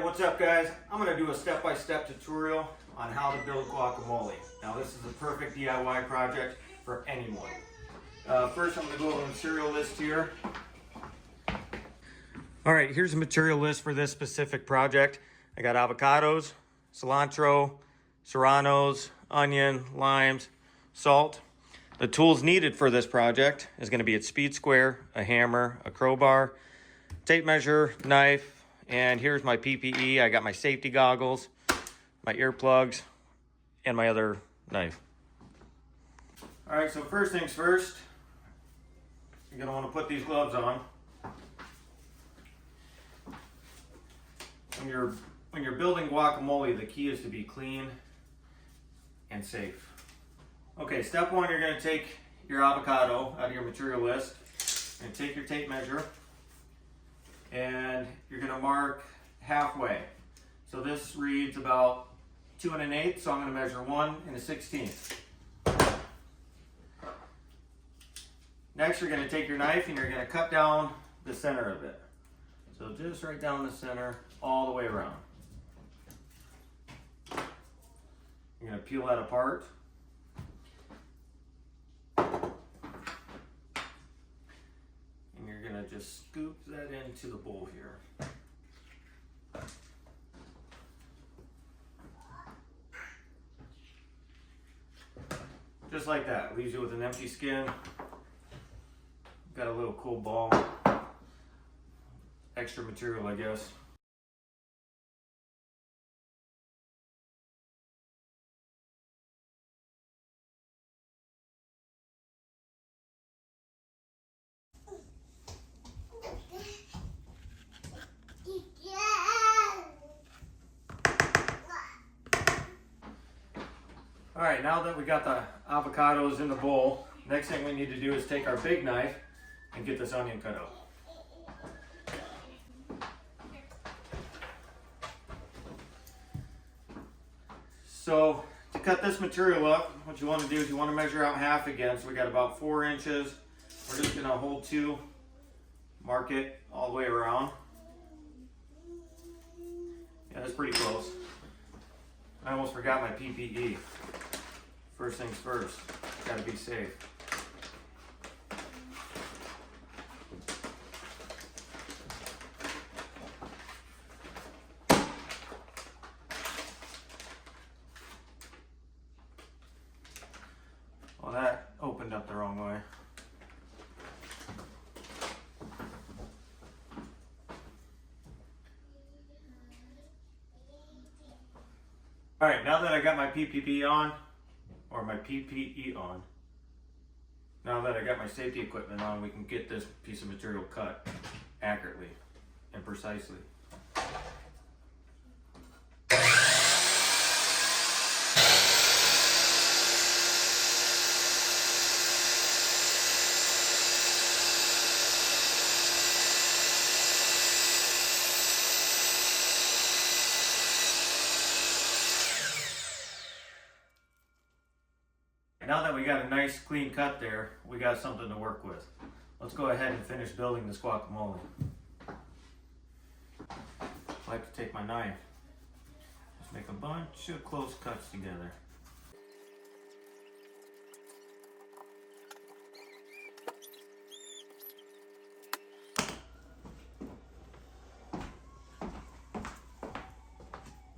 what's up guys? I'm going to do a step-by-step tutorial on how to build guacamole. Now this is a perfect DIY project for anyone. First I'm going to go over the material list here. Alright, here's a material list for this specific project. I got avocados, cilantro, serranos, onion, limes, salt. The tools needed for this project is going to be a speed square, a hammer, a crowbar, tape measure, knife, and here's my PPE. I got my safety goggles, my earplugs, and my other knife. All right, so first things first, you're gonna wanna put these gloves on. When you're building guacamole, the key is to be clean and safe. Okay, step one, you're gonna take your avocado out of your material list and take your tape measure, and you're going to mark halfway. So this reads about 2 1/8, so I'm going to measure 1 1/16. Next, you're going to take your knife and you're going to cut down the center of it. So just right down the center, all the way around. You're going to peel that apart. You're gonna just scoop that into the bowl here. Just like that, leaves you with an empty skin. Got a little cool ball. Extra material, I guess. All right, now that we got the avocados in the bowl, next thing we need to do is take our big knife and get this onion cut out. So to cut this material up, what you want to do is you want to measure out half again. So we got about 4 inches. We're just going to hold 2, mark it all the way around. Yeah, that's pretty close. I almost forgot my PPE. First things first, gotta be safe. Well, that opened up the wrong way. All right, now that I got my PPE on, or my PPE on, now that I got my safety equipment on, we can get this piece of material cut accurately and precisely. Now that we got a nice clean cut there, we got something to work with. Let's go ahead and finish building this guacamole. I like to take my knife, just make a bunch of close cuts together.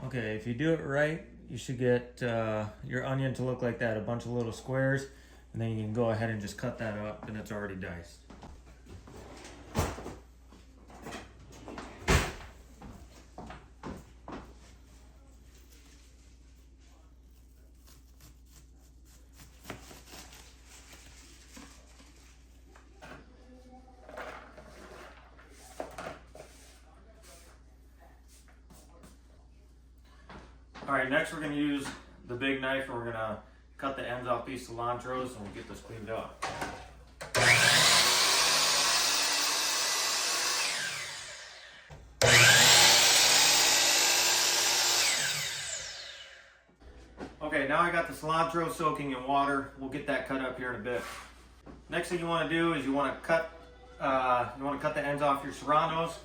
Okay, if you do it right, you should get your onion to look like that, a bunch of little squares, and then you can go ahead and just cut that up, and it's already diced. All right, next we're gonna use the big knife and we're gonna cut the ends off these cilantros and we'll get this cleaned up. Okay, now I got the cilantro soaking in water. We'll get that cut up here in a bit. Next thing you want to do is you want to cut the ends off your serranos.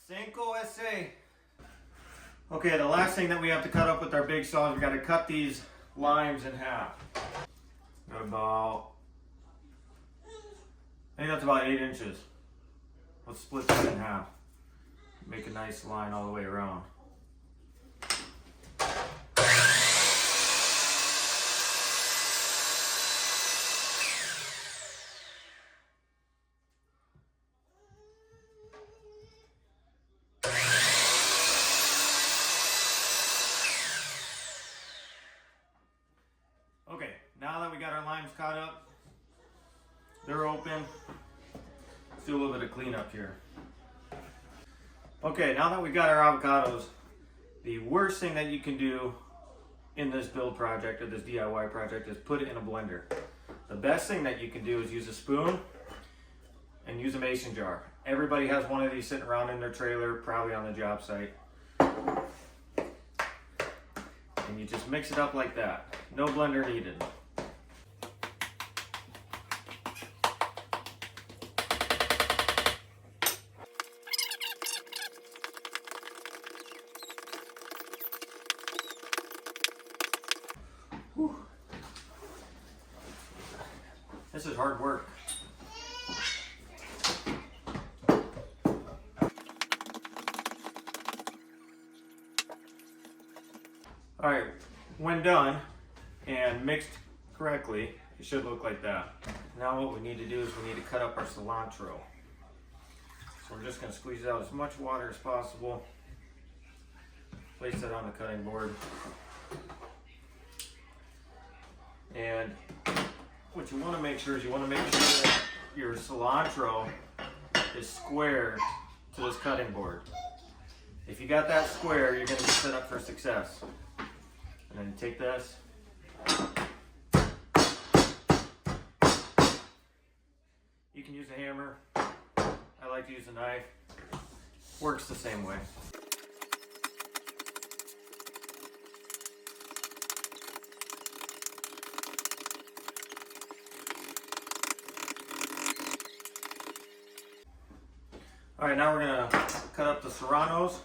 Cinco ese. Okay, the last thing that we have to cut up with our big saw is we got to cut these limes in half. Got about, I think that's about 8 inches. Let's split that in half. Make a nice line all the way around. Okay, now that we got our limes cut up, they're open. Let's do a little bit of cleanup here. Okay, now that we got our avocados, the worst thing that you can do in this build project or this DIY project is put it in a blender. The best thing that you can do is use a spoon and use a mason jar. Everybody has one of these sitting around in their trailer, probably on the job site. And you just mix it up like that. No blender needed. Whew. This is hard work. All right, when done and mixed correctly, it should look like that. Now what we need to do is we need to cut up our cilantro. So we're just gonna squeeze out as much water as possible. Place that on the cutting board. And what you wanna make sure is you wanna make sure that your cilantro is square to this cutting board. If you got that square, you're gonna be set up for success. And then take this. You can use a hammer. I like to use a knife. Works the same way. All right, now we're gonna cut up the serranos.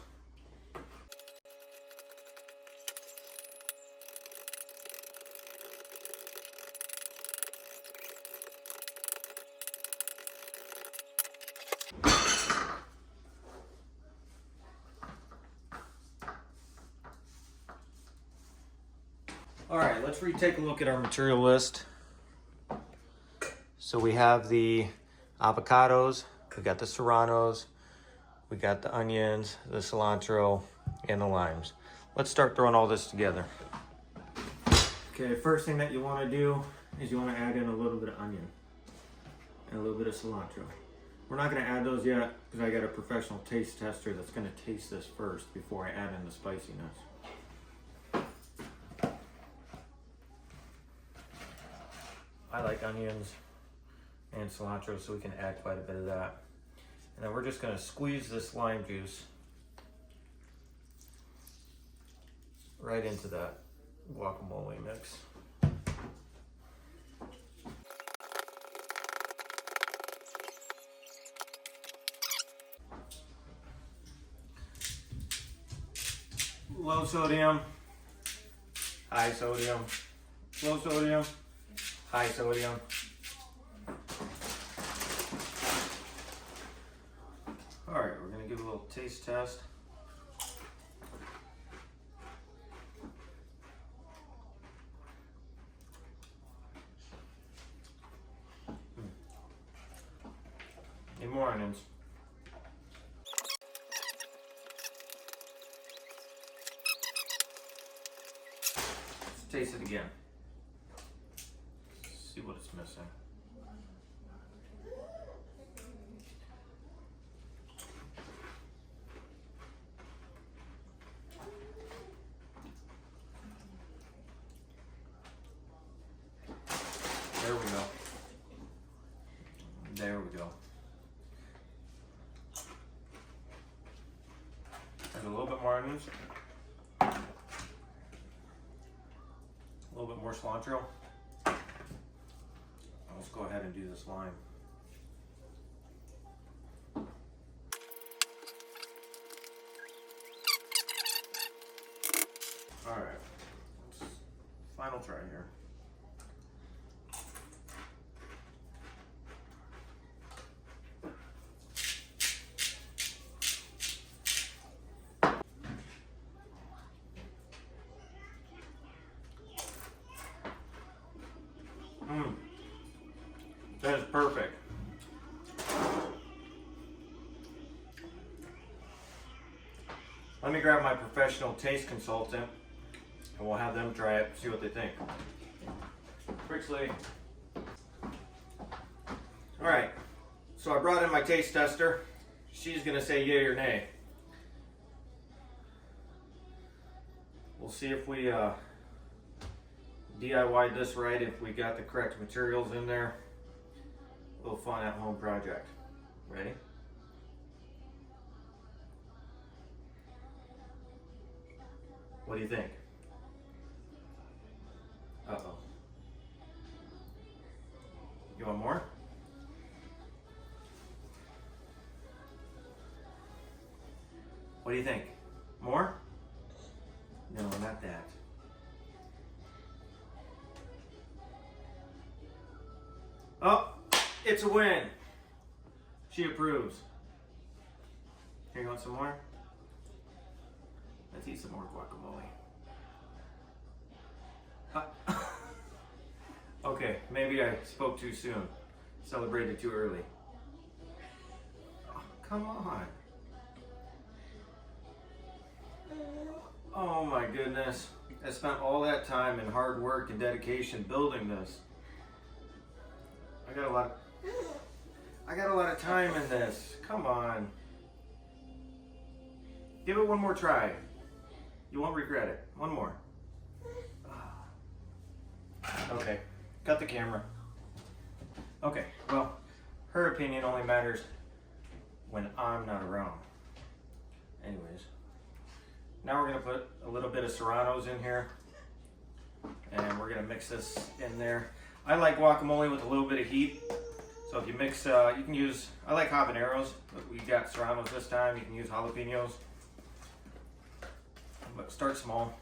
All right, let's retake a look at our material list. So we have the avocados, we got the serranos, we got the onions, the cilantro, and the limes. Let's start throwing all this together. Okay, first thing that you want to do is you want to add in a little bit of onion and a little bit of cilantro. We're not going to add those yet because I got a professional taste tester that's going to taste this first before I add in the spiciness. I like onions and cilantro, so we can add quite a bit of that. And then we're just going to squeeze this lime juice right into that guacamole mix. Low sodium, high sodium, low sodium, high sodium. All right, we're gonna give a little taste test. Need more onions. Let's taste it again. See what it's missing. There we go. There we go. There's a little bit more onions. A little bit more cilantro. Let's go ahead and do this lime. All right, final try here. That is perfect. Let me grab my professional taste consultant and we'll have them try it, see what they think. Quickly. All right, so I brought in my taste tester. She's gonna say yay or nay. We'll see if we DIY'd this right, if we got the correct materials in there. A little fun at home project. Ready? What do you think? Uh-oh. You want more? What do you think? More? No, not that. Oh, it's a win. She approves. Here, you want some more? Let's eat some more guacamole. Okay, maybe I spoke too soon. Celebrated too early. Oh, come on. Oh my goodness. I spent all that time and hard work and dedication building this. I got a lot of time in this. Come on. Give it one more try. You won't regret it. One more. Okay, cut the camera. Okay, well, her opinion only matters when I'm not around. Anyways, now we're gonna put a little bit of serranos in here and we're gonna mix this in there. I like guacamole with a little bit of heat. So if you mix, you can use, I like habaneros, but we got serranos this time. You can use jalapenos. But start small.